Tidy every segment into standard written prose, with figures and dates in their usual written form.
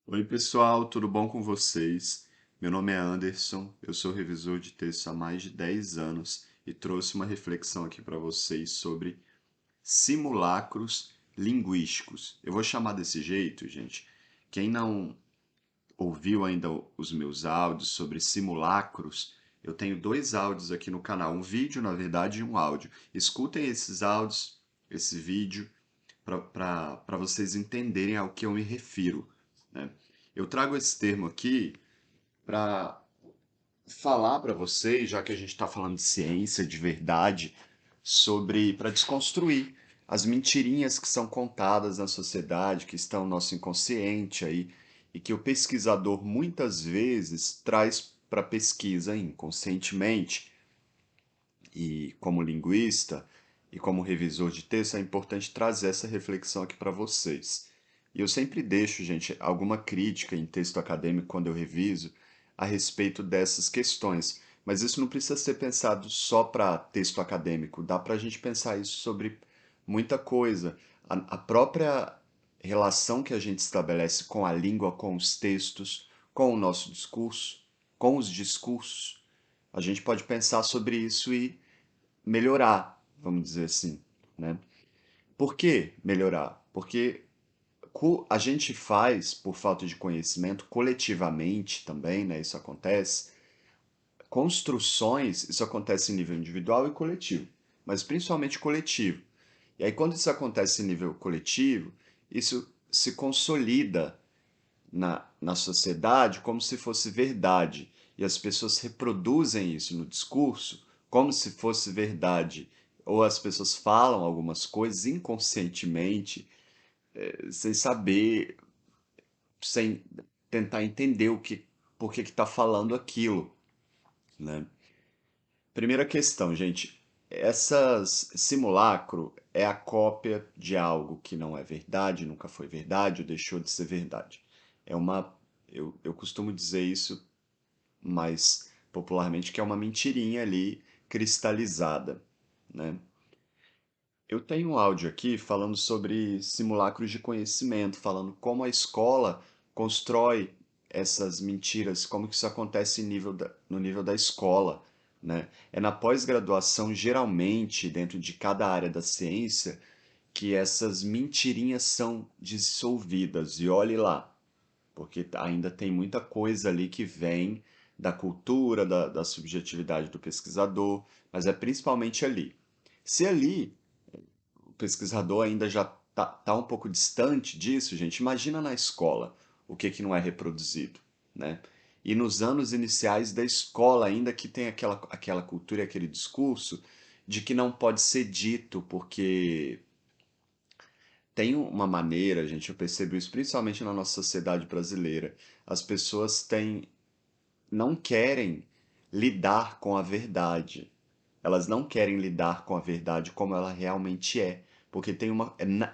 Oi, pessoal, tudo bom com vocês? Meu nome é Anderson, eu sou revisor de texto há mais de 10 anos e trouxe uma reflexão aqui para vocês sobre simulacros linguísticos. Eu vou chamar desse jeito, gente. Quem não ouviu ainda os meus áudios sobre simulacros, eu tenho dois áudios aqui no canal, um vídeo, na verdade, e um áudio. Escutem esses áudios, esse vídeo, para vocês entenderem ao que eu me refiro, né? Eu trago esse termo aqui para falar para vocês, já que a gente está falando de ciência, de verdade, sobre para desconstruir as mentirinhas que são contadas na sociedade, que estão no nosso inconsciente aí, e que o pesquisador muitas vezes traz para a pesquisa inconscientemente. E como linguista e como revisor de texto, é importante trazer essa reflexão aqui para vocês. E eu sempre deixo, gente, alguma crítica em texto acadêmico quando eu reviso a respeito dessas questões. Mas isso não precisa ser pensado só para texto acadêmico, dá para a gente pensar isso sobre muita coisa. A própria relação que a gente estabelece com a língua, com os textos, com o nosso discurso, com os discursos. A gente pode pensar sobre isso e melhorar, vamos dizer assim, né? Por que melhorar? Porque a gente faz, por falta de conhecimento, coletivamente também, né? Isso acontece. Construções, isso acontece em nível individual e coletivo, mas principalmente coletivo. E aí, quando isso acontece em nível coletivo, isso se consolida na sociedade como se fosse verdade. E as pessoas reproduzem isso no discurso como se fosse verdade. Ou as pessoas falam algumas coisas inconscientemente, sem saber, sem tentar entender por que está falando aquilo, né? Primeira questão, gente. Essas simulacro é a cópia de algo que não é verdade, nunca foi verdade ou deixou de ser verdade. É uma, eu costumo dizer isso mais popularmente, que é uma mentirinha ali cristalizada, né? Eu tenho um áudio aqui falando sobre simulacros de conhecimento, falando como a escola constrói essas mentiras, como que isso acontece no nível da escola, né? É na pós-graduação, geralmente, dentro de cada área da ciência, que essas mentirinhas são dissolvidas. E olhe lá, porque ainda tem muita coisa ali que vem da cultura, da subjetividade do pesquisador, mas é principalmente ali. Se ali o pesquisador ainda já tá um pouco distante disso, gente, imagina na escola o que não é reproduzido, né? E nos anos iniciais da escola, ainda que tem aquela cultura e aquele discurso de que não pode ser dito, porque tem uma maneira, gente, eu percebo isso principalmente na nossa sociedade brasileira. As pessoas não querem lidar com a verdade. Elas não querem lidar com a verdade como ela realmente é, porque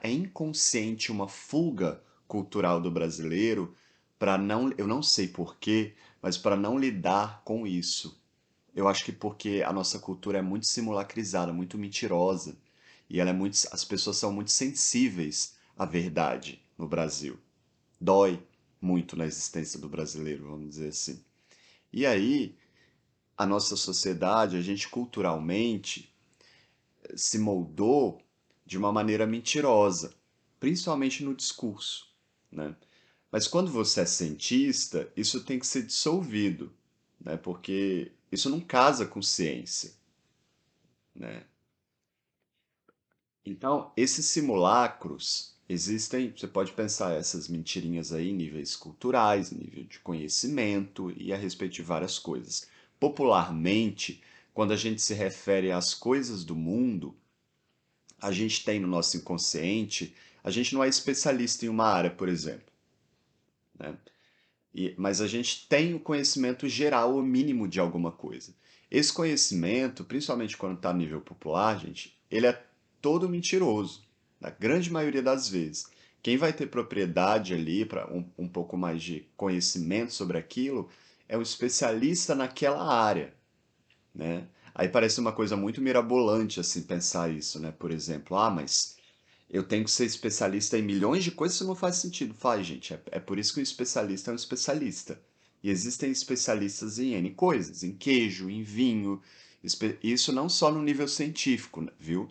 é inconsciente uma fuga cultural do brasileiro para não, eu não sei porquê, mas para não lidar com isso. Eu acho que porque a nossa cultura é muito simulacrizada, muito mentirosa, e as pessoas são muito sensíveis à verdade no Brasil. Dói muito na existência do brasileiro, vamos dizer assim. E aí, a nossa sociedade, a gente culturalmente se moldou de uma maneira mentirosa, principalmente no discurso, né? Mas quando você é cientista, isso tem que ser dissolvido, né? Porque isso não casa com ciência, né? Então, esses simulacros existem, você pode pensar essas mentirinhas aí em níveis culturais, nível de conhecimento e a respeito de várias coisas. Popularmente, quando a gente se refere às coisas do mundo, a gente tem no nosso inconsciente, a gente não é especialista em uma área, por exemplo, né? Mas a gente tem o conhecimento geral, o mínimo de alguma coisa. Esse conhecimento, principalmente quando está a nível popular, gente, ele é todo mentiroso, na grande maioria das vezes. Quem vai ter propriedade ali para um pouco mais de conhecimento sobre aquilo é um especialista naquela área, né? Aí parece uma coisa muito mirabolante assim pensar isso, né? Por exemplo, mas eu tenho que ser especialista em milhões de coisas, isso não faz sentido. Faz, gente. É por isso que um especialista é um especialista. E existem especialistas em N coisas, em queijo, em vinho. Isso não só no nível científico, né, viu?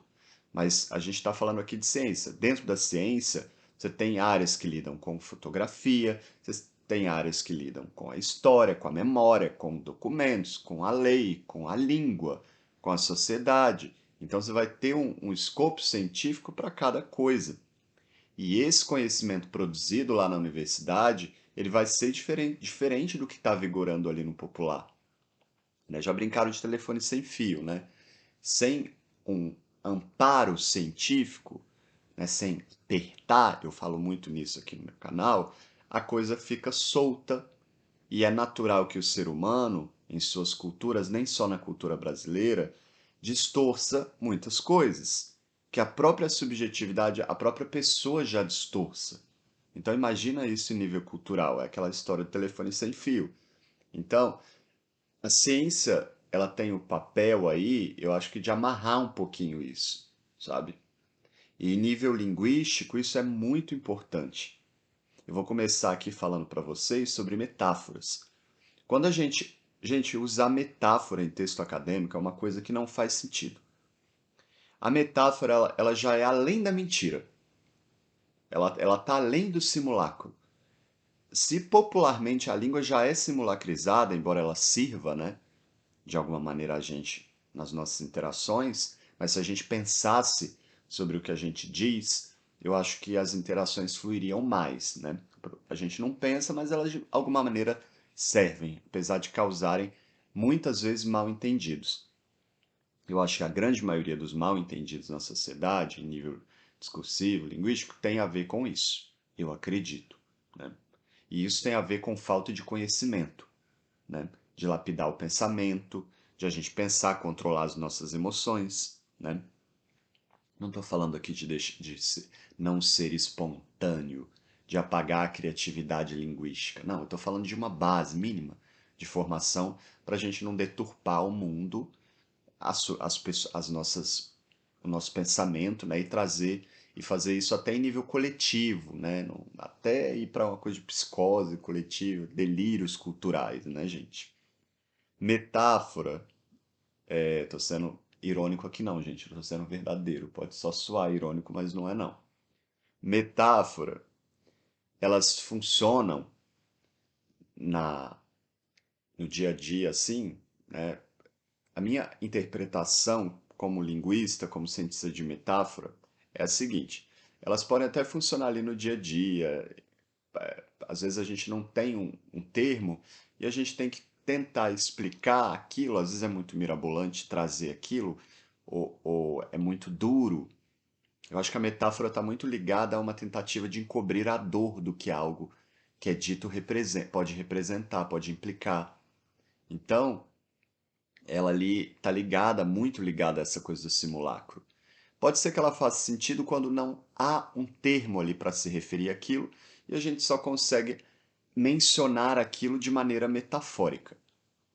Mas a gente está falando aqui de ciência. Dentro da ciência, você tem áreas que lidam com fotografia, você tem áreas que lidam com a história, com a memória, com documentos, com a lei, com a língua, com a sociedade. Então você vai ter um escopo científico para cada coisa. E esse conhecimento produzido lá na universidade, ele vai ser diferente do que está vigorando ali no popular. Né? Já brincaram de telefone sem fio, né? Sem um amparo científico, né? Sem apertar, eu falo muito nisso aqui no meu canal, a coisa fica solta e é natural que o ser humano, em suas culturas, nem só na cultura brasileira, distorça muitas coisas, que a própria subjetividade, a própria pessoa já distorça. Então imagina isso em nível cultural, é aquela história do telefone sem fio. Então, a ciência, ela tem o papel aí, eu acho que de amarrar um pouquinho isso, sabe? E em nível linguístico, isso é muito importante. Eu vou começar aqui falando para vocês sobre metáforas. Quando gente, usar metáfora em texto acadêmico é uma coisa que não faz sentido. A metáfora, ela já é além da mentira. Ela tá além do simulacro. Se popularmente a língua já é simulacrizada, embora ela sirva, né, de alguma maneira a gente nas nossas interações, mas se a gente pensasse sobre o que a gente diz, eu acho que as interações fluiriam mais, né? A gente não pensa, mas elas de alguma maneira servem, apesar de causarem muitas vezes mal-entendidos. Eu acho que a grande maioria dos mal-entendidos na sociedade, em nível discursivo, linguístico, tem a ver com isso. Eu acredito, né? E isso tem a ver com falta de conhecimento, né? De lapidar o pensamento, de a gente pensar, controlar as nossas emoções, né? Não estou falando aqui de não ser espontâneo, de apagar a criatividade linguística. Não, eu estou falando de uma base mínima de formação para a gente não deturpar o mundo, as nossas, o nosso pensamento, né? E trazer e fazer isso até em nível coletivo, né? Até ir para uma coisa de psicose coletiva, delírios culturais, né, gente? Metáfora. Tô sendo irônico aqui não, gente. Tô sendo verdadeiro. Pode só soar irônico, mas não é não. Metáfora, elas funcionam na no dia a dia assim, né? A minha interpretação como linguista, como cientista de metáfora, é a seguinte: elas podem até funcionar ali no dia a dia. Às vezes a gente não tem um termo e a gente tem que tentar explicar aquilo. Às vezes é muito mirabolante trazer aquilo, ou é muito duro. Eu acho que a metáfora está muito ligada a uma tentativa de encobrir a dor do que algo que é dito pode representar, pode implicar. Então, ela ali está ligada, muito ligada a essa coisa do simulacro. Pode ser que ela faça sentido quando não há um termo ali para se referir àquilo e a gente só consegue mencionar aquilo de maneira metafórica.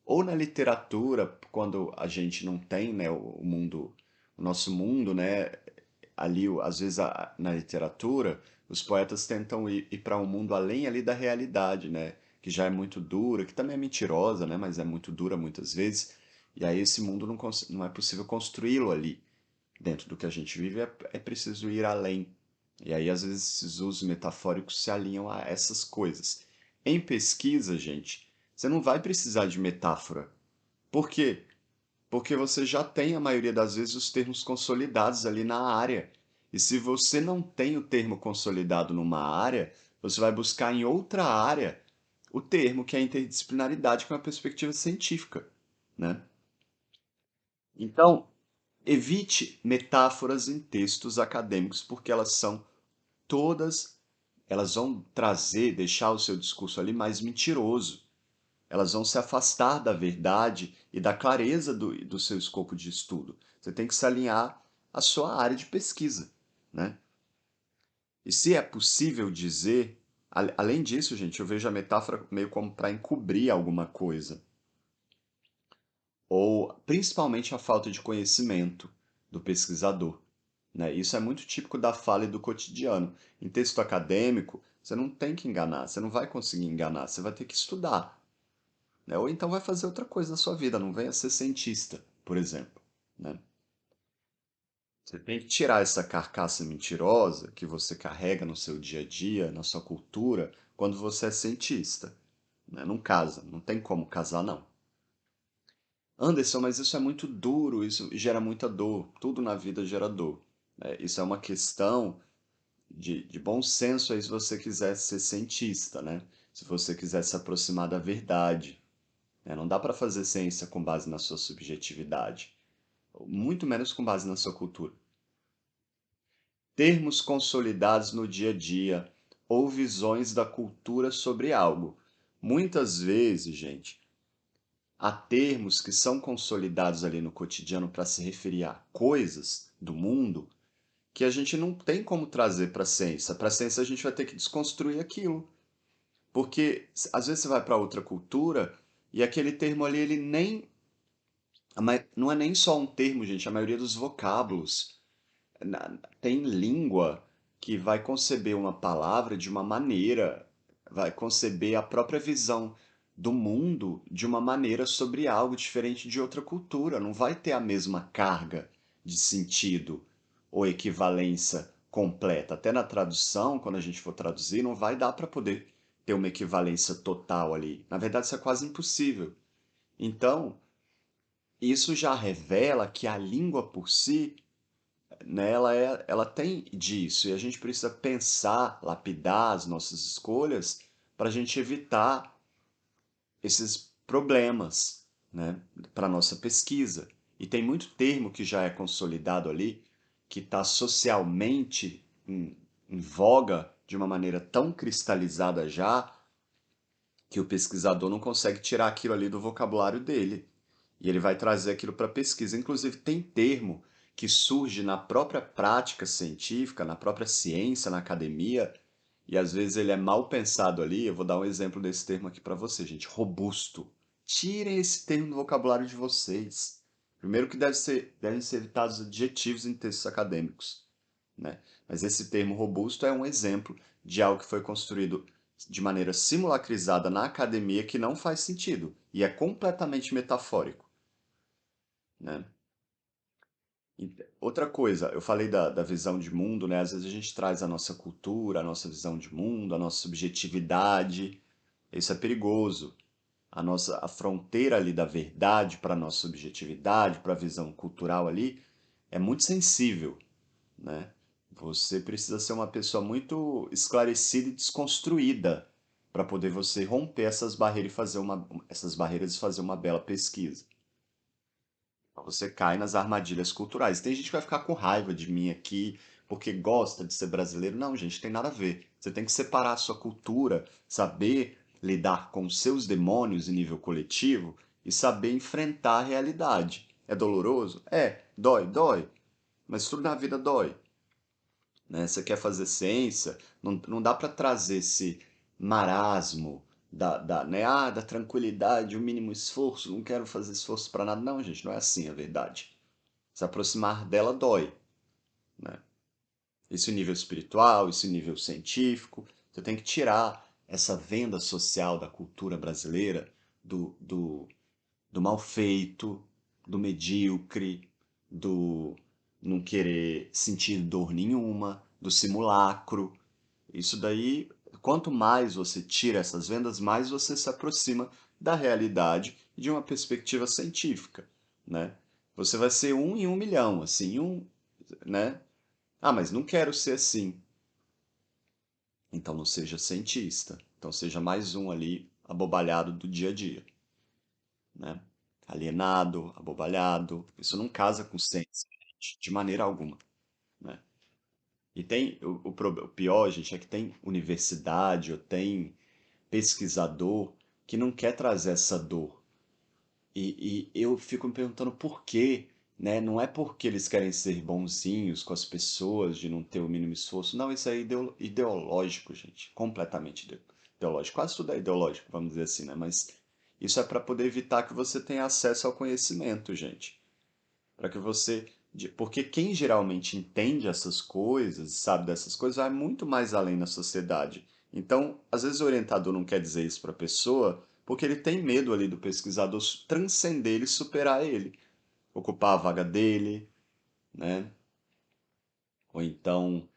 Ou na literatura, quando a gente não tem, né, o mundo, o nosso mundo, né, ali, às vezes na literatura, os poetas tentam ir para um mundo além ali da realidade, né, que já é muito dura, que também é mentirosa, né, mas é muito dura muitas vezes, e aí esse mundo não é possível construí-lo ali. Dentro do que a gente vive é preciso ir além. E aí, às vezes, esses usos metafóricos se alinham a essas coisas. Em pesquisa, gente, você não vai precisar de metáfora. Por quê? Porque você já tem, a maioria das vezes, os termos consolidados ali na área. E se você não tem o termo consolidado numa área, você vai buscar em outra área o termo que é a interdisciplinaridade com a perspectiva científica, né? Então, evite metáforas em textos acadêmicos, porque elas são todas, elas vão trazer, deixar o seu discurso ali mais mentiroso. Elas vão se afastar da verdade e da clareza do seu escopo de estudo. Você tem que se alinhar à sua área de pesquisa, né? E se é possível dizer, além disso, gente, eu vejo a metáfora meio como para encobrir alguma coisa, ou principalmente a falta de conhecimento do pesquisador, né? Isso é muito típico da fala e do cotidiano. Em texto acadêmico, você não tem que enganar, você não vai conseguir enganar, você vai ter que estudar, né? Ou então vai fazer outra coisa da sua vida, não venha ser cientista, por exemplo, né? Você tem que tirar essa carcaça mentirosa que você carrega no seu dia a dia, na sua cultura, quando você é cientista, né? Não casa, não tem como casar, não. Anderson, mas isso é muito duro, isso gera muita dor. Tudo na vida gera dor, né? Isso é uma questão de bom senso aí se você quiser ser cientista, né? Se você quiser se aproximar da verdade, né? Não dá para fazer ciência com base na sua subjetividade, muito menos com base na sua cultura. Termos consolidados no dia a dia ou visões da cultura sobre algo. Muitas vezes, gente, há termos que são consolidados ali no cotidiano para se referir a coisas do mundo que a gente não tem como trazer para a ciência. Para a ciência a gente vai ter que desconstruir aquilo. Porque às vezes você vai para outra cultura e aquele termo ali, ele nem. Não é nem só um termo, gente, a maioria dos vocábulos. Tem língua que vai conceber uma palavra de uma maneira, vai conceber a própria visão do mundo de uma maneira sobre algo diferente de outra cultura. Não vai ter a mesma carga de sentido ou equivalência completa. Até na tradução, quando a gente for traduzir, não vai dar para poder ter uma equivalência total ali. Na verdade, isso é quase impossível. Então, isso já revela que a língua por si, né, ela tem disso, e a gente precisa pensar, lapidar as nossas escolhas para a gente evitar esses problemas, né, para a nossa pesquisa. E tem muito termo que já é consolidado ali, que está socialmente em voga de uma maneira tão cristalizada já, que o pesquisador não consegue tirar aquilo ali do vocabulário dele. E ele vai trazer aquilo para a pesquisa. Inclusive, tem termo que surge na própria prática científica, na própria ciência, na academia, e às vezes ele é mal pensado ali. Eu vou dar um exemplo desse termo aqui para você, gente. Robusto. Tirem esse termo do vocabulário de vocês. Primeiro que devem ser evitados adjetivos em textos acadêmicos, né? Mas esse termo robusto é um exemplo de algo que foi construído de maneira simulacrizada na academia que não faz sentido e é completamente metafórico, né? Outra coisa, eu falei da visão de mundo, né? Às vezes a gente traz a nossa cultura, a nossa visão de mundo, a nossa subjetividade. Isso é perigoso. A fronteira ali da verdade para a nossa subjetividade, para a visão cultural ali, é muito sensível, né? Você precisa ser uma pessoa muito esclarecida e desconstruída para poder você romper essas barreiras e fazer uma bela pesquisa. Você cai nas armadilhas culturais. Tem gente que vai ficar com raiva de mim aqui porque gosta de ser brasileiro. Não, gente, tem nada a ver. Você tem que separar a sua cultura, saber lidar com os seus demônios em nível coletivo e saber enfrentar a realidade. É doloroso? É. Dói? Dói. Mas tudo na vida dói, né? Você quer fazer ciência, não dá para trazer esse marasmo né? Da tranquilidade, o mínimo esforço, não quero fazer esforço para nada. Não, gente, não é assim a verdade. Se aproximar dela dói, né? Esse nível espiritual, esse nível científico, você tem que tirar essa venda social da cultura brasileira, do, do, do mal feito, do medíocre, do não querer sentir dor nenhuma, do simulacro. Isso daí, quanto mais você tira essas vendas, mais você se aproxima da realidade e de uma perspectiva científica, né? Você vai ser um em 1 milhão, assim, né? Ah, mas não quero ser assim. Então não seja cientista. Então seja mais um ali abobalhado do dia a dia, né? Alienado, abobalhado. Isso não casa com ciência, gente, de maneira alguma, né? E tem o pior, gente, é que tem universidade ou tem pesquisador que não quer trazer essa dor. E eu fico me perguntando por quê, né? Não é porque eles querem ser bonzinhos com as pessoas, de não ter o mínimo esforço. Não, isso é ideológico, gente. Completamente ideológico. Quase tudo é ideológico, vamos dizer assim, né? Mas isso é para poder evitar que você tenha acesso ao conhecimento, gente. Para que você Porque quem geralmente entende essas coisas, sabe dessas coisas, vai muito mais além na sociedade. Então, às vezes o orientador não quer dizer isso para a pessoa porque ele tem medo ali do pesquisador transcender ele, superar ele, ocupar a vaga dele, né? Ou então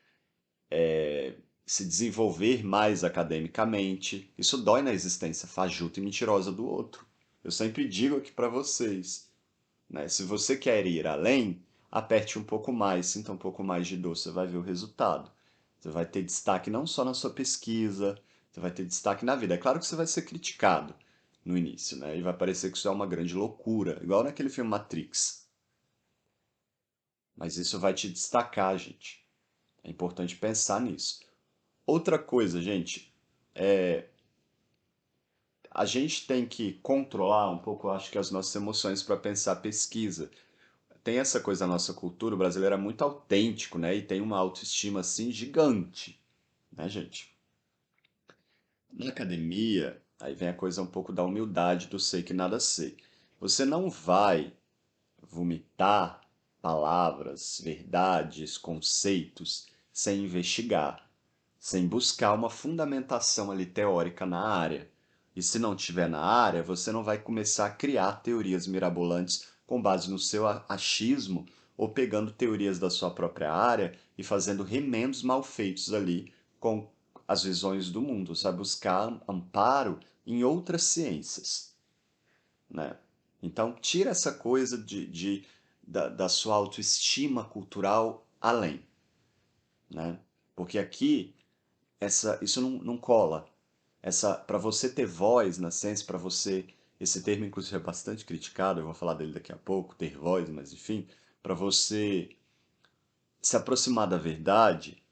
se desenvolver mais academicamente. Isso dói na existência fajuta e mentirosa do outro. Eu sempre digo aqui para vocês, né? Se você quer ir além, aperte um pouco mais, sinta um pouco mais de dor, você vai ver o resultado. Você vai ter destaque não só na sua pesquisa, você vai ter destaque na vida. É claro que você vai ser criticado no início, né? E vai parecer que isso é uma grande loucura, igual naquele filme Matrix. Mas isso vai te destacar, gente. É importante pensar nisso. Outra coisa, gente, a gente tem que controlar um pouco, eu acho que as nossas emoções para pensar pesquisa. Tem essa coisa da nossa cultura, o brasileiro é muito autêntico, né? E tem uma autoestima assim gigante, né, gente? Na academia, aí vem a coisa um pouco da humildade do sei que nada sei. Você não vai vomitar palavras, verdades, conceitos sem investigar, sem buscar uma fundamentação ali teórica na área. E se não tiver na área, você não vai começar a criar teorias mirabolantes com base no seu achismo ou pegando teorias da sua própria área e fazendo remendos mal feitos ali com as visões do mundo. Você vai buscar amparo em outras ciências, né? Então, tira essa coisa da sua autoestima cultural além, né? Porque aqui isso não cola. Para você ter voz na ciência, para você, esse termo inclusive é bastante criticado, eu vou falar dele daqui a pouco, ter voz, mas enfim, para você se aproximar da verdade,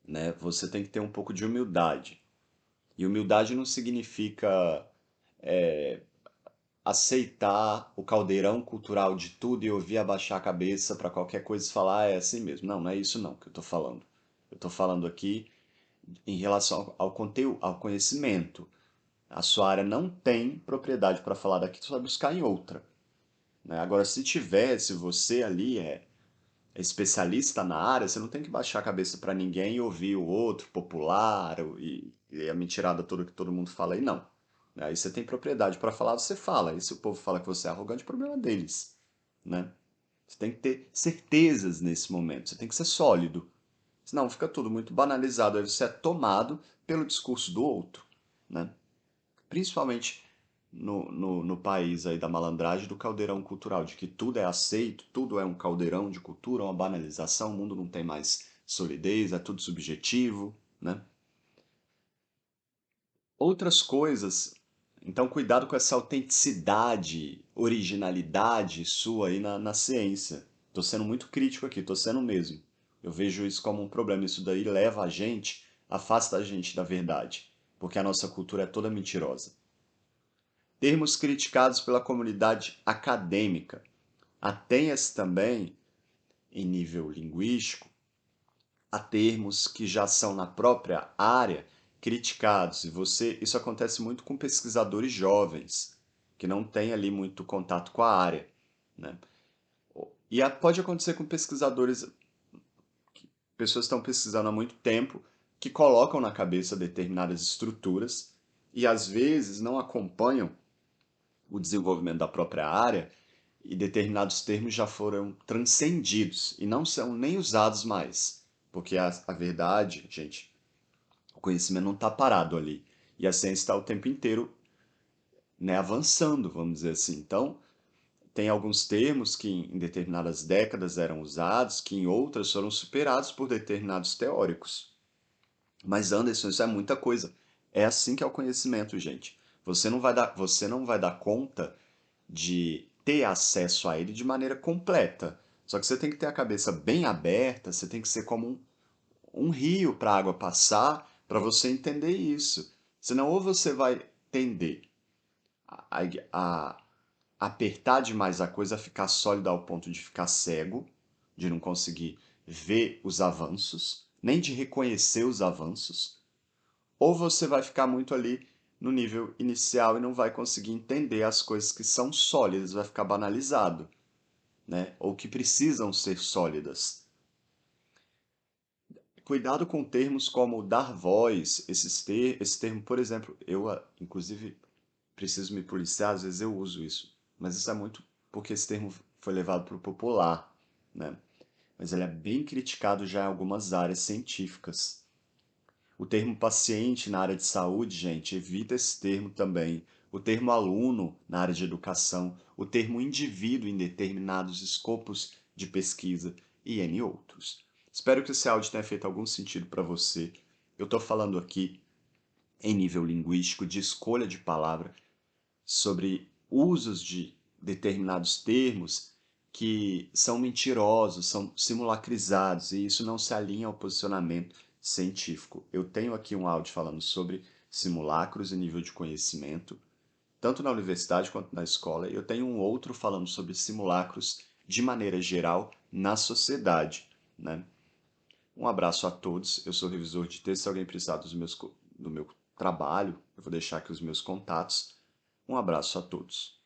né, você tem que ter um pouco de humildade. E humildade não significa aceitar o caldeirão cultural de tudo e ouvir abaixar a cabeça para qualquer coisa e falar, ah, é assim mesmo. Não, não é isso não que eu estou falando. Eu estou falando aqui em relação ao conteúdo, ao conhecimento. A sua área não tem propriedade para falar daqui, você vai buscar em outra, né? Agora, se tiver, se você ali é especialista na área, você não tem que baixar a cabeça para ninguém e ouvir o outro popular e a mentirada toda que todo mundo fala aí, não. Aí você tem propriedade para falar, você fala. E se o povo fala que você é arrogante, problema deles, né? Você tem que ter certezas nesse momento, você tem que ser sólido. Senão fica tudo muito banalizado, aí você é tomado pelo discurso do outro, né? Principalmente no país aí da malandragem, do caldeirão cultural, de que tudo é aceito, tudo é um caldeirão de cultura, uma banalização, o mundo não tem mais solidez, é tudo subjetivo, né? Outras coisas, então cuidado com essa autenticidade, originalidade sua aí na ciência. Tô sendo muito crítico aqui, tô sendo mesmo. Eu vejo isso como um problema, isso daí leva a gente, afasta a gente da verdade, porque a nossa cultura é toda mentirosa. Termos criticados pela comunidade acadêmica. Atenha-se também, em nível linguístico, a termos que já são na própria área criticados. Isso acontece muito com pesquisadores jovens, que não têm ali muito contato com a área, né? E pode acontecer com pesquisadores, pessoas que estão pesquisando há muito tempo, que colocam na cabeça determinadas estruturas e às vezes não acompanham o desenvolvimento da própria área e determinados termos já foram transcendidos e não são nem usados mais. Porque a verdade, gente, o conhecimento não está parado ali. E a ciência está o tempo inteiro, né, avançando, vamos dizer assim. Então, tem alguns termos que em determinadas décadas eram usados, que em outras foram superados por determinados teóricos. Mas, Anderson, isso é muita coisa. É assim que é o conhecimento, gente. Você não vai dar conta de ter acesso a ele de maneira completa. Só que você tem que ter a cabeça bem aberta, você tem que ser como um rio para a água passar para você entender isso. Senão, ou você vai tender a, a apertar demais a coisa, a ficar sólida ao ponto de ficar cego, de não conseguir ver os avanços, nem de reconhecer os avanços, ou você vai ficar muito ali no nível inicial e não vai conseguir entender as coisas que são sólidas, vai ficar banalizado. né? Ou que precisam ser sólidas. Cuidado com termos como dar voz, esse termo, por exemplo, inclusive, preciso me policiar, às vezes eu uso isso, mas isso é muito porque esse termo foi levado para o popular, né? Mas ele é bem criticado já em algumas áreas científicas. O termo paciente na área de saúde, gente, evita esse termo também. O termo aluno na área de educação, o termo indivíduo em determinados escopos de pesquisa e N outros. Espero que esse áudio tenha feito algum sentido para você. Eu estou falando aqui em nível linguístico de escolha de palavra sobre usos de determinados termos que são mentirosos, são simulacrizados, e isso não se alinha ao posicionamento científico. Eu tenho aqui um áudio falando sobre simulacros e nível de conhecimento, tanto na universidade quanto na escola, e eu tenho um outro falando sobre simulacros de maneira geral na sociedade, né? Um abraço a todos. Eu sou revisor de texto. Se alguém precisar do meu trabalho, eu vou deixar aqui os meus contatos. Um abraço a todos.